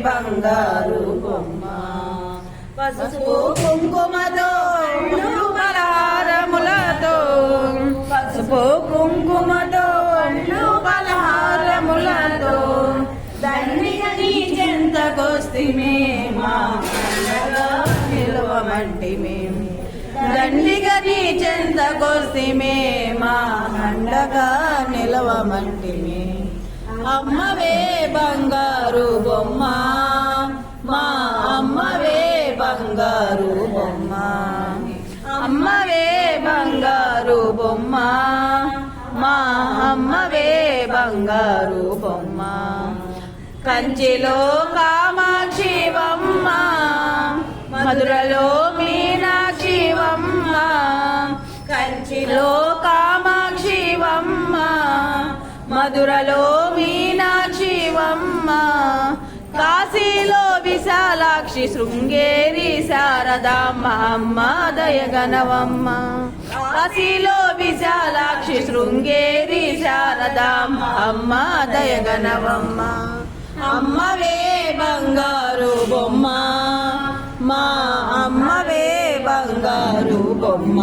బంగారు బొమ్మ పసుపు కుంకుమతో పలహారములతో పసుపు కుంకుమతో పలహారములతో దండిగా నీ చెంతకొస్తిమే మా అండగా నిలవమంటిమే దండిగా నీ చెంతకొస్తిమే మా అండగా నిలవమంటిమే అమ్మవే బంగారు బొమ్మ మా అమ్మవే బంగారు బొమ్మ అమ్మవే బంగారు బొమ్మ మా అమ్మవే బంగారు బొమ్మ కంచిలో కామాక్షివమ్మ మధురలో మీనాక్షివమ్మ కంచిలో కామాక్షివమ్మ మధురలో మీనాక్షివమ్మ కాశీలో విశాలాక్షి శృంగేరి శారదామ్మ అమ్మ దయగనవమ్మ కాశీలో విశాలాక్షి శృంగేరి శారదామ్మ అమ్మ దయగనవమ్మ అమ్మవే బంగారు బొమ్మ మా అమ్మవే బంగారు బొమ్మ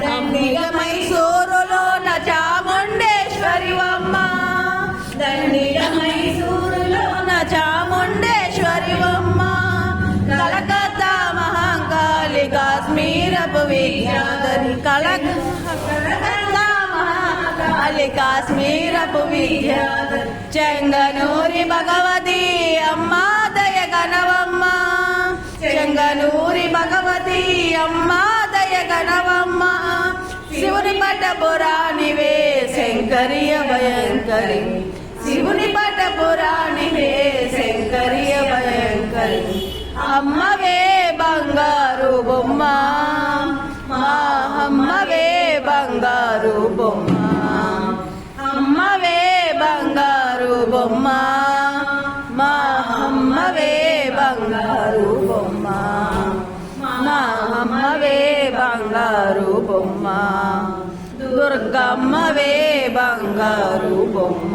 దండిగా మైసూరులోన చాముండేశ్వరివమ్మ దండిగా మైసూరులోన చాముండేశ్వరివమ్మ కలకత్తా మహాకాళి కాశ్మీరపు విద్యాధరి కలకత్తా మహాకాళి కాశ్మీరపు విద్యాధరి చెంగనూరి భగవతి అమ్మ దయగనవమ్మ చెంగనూరి భగవతి అమ్మ దయగనవమ్మ శివుని పట్టపురాణివే శంకరియ భయంకరి శివుని పట్టపురాణివే శంకరియ భయంకరి అమ్మవే బంగారు బొమ్మ మా అమ్మవే బంగారు బొమ్మ అమ్మవే బంగారు బొమ్మ మా అమ్మవే బంగారు బొమ్మ మా అమ్మవే బంగారు బొమ్మ దుర్గమ్మవే బంగారు బొమ్మ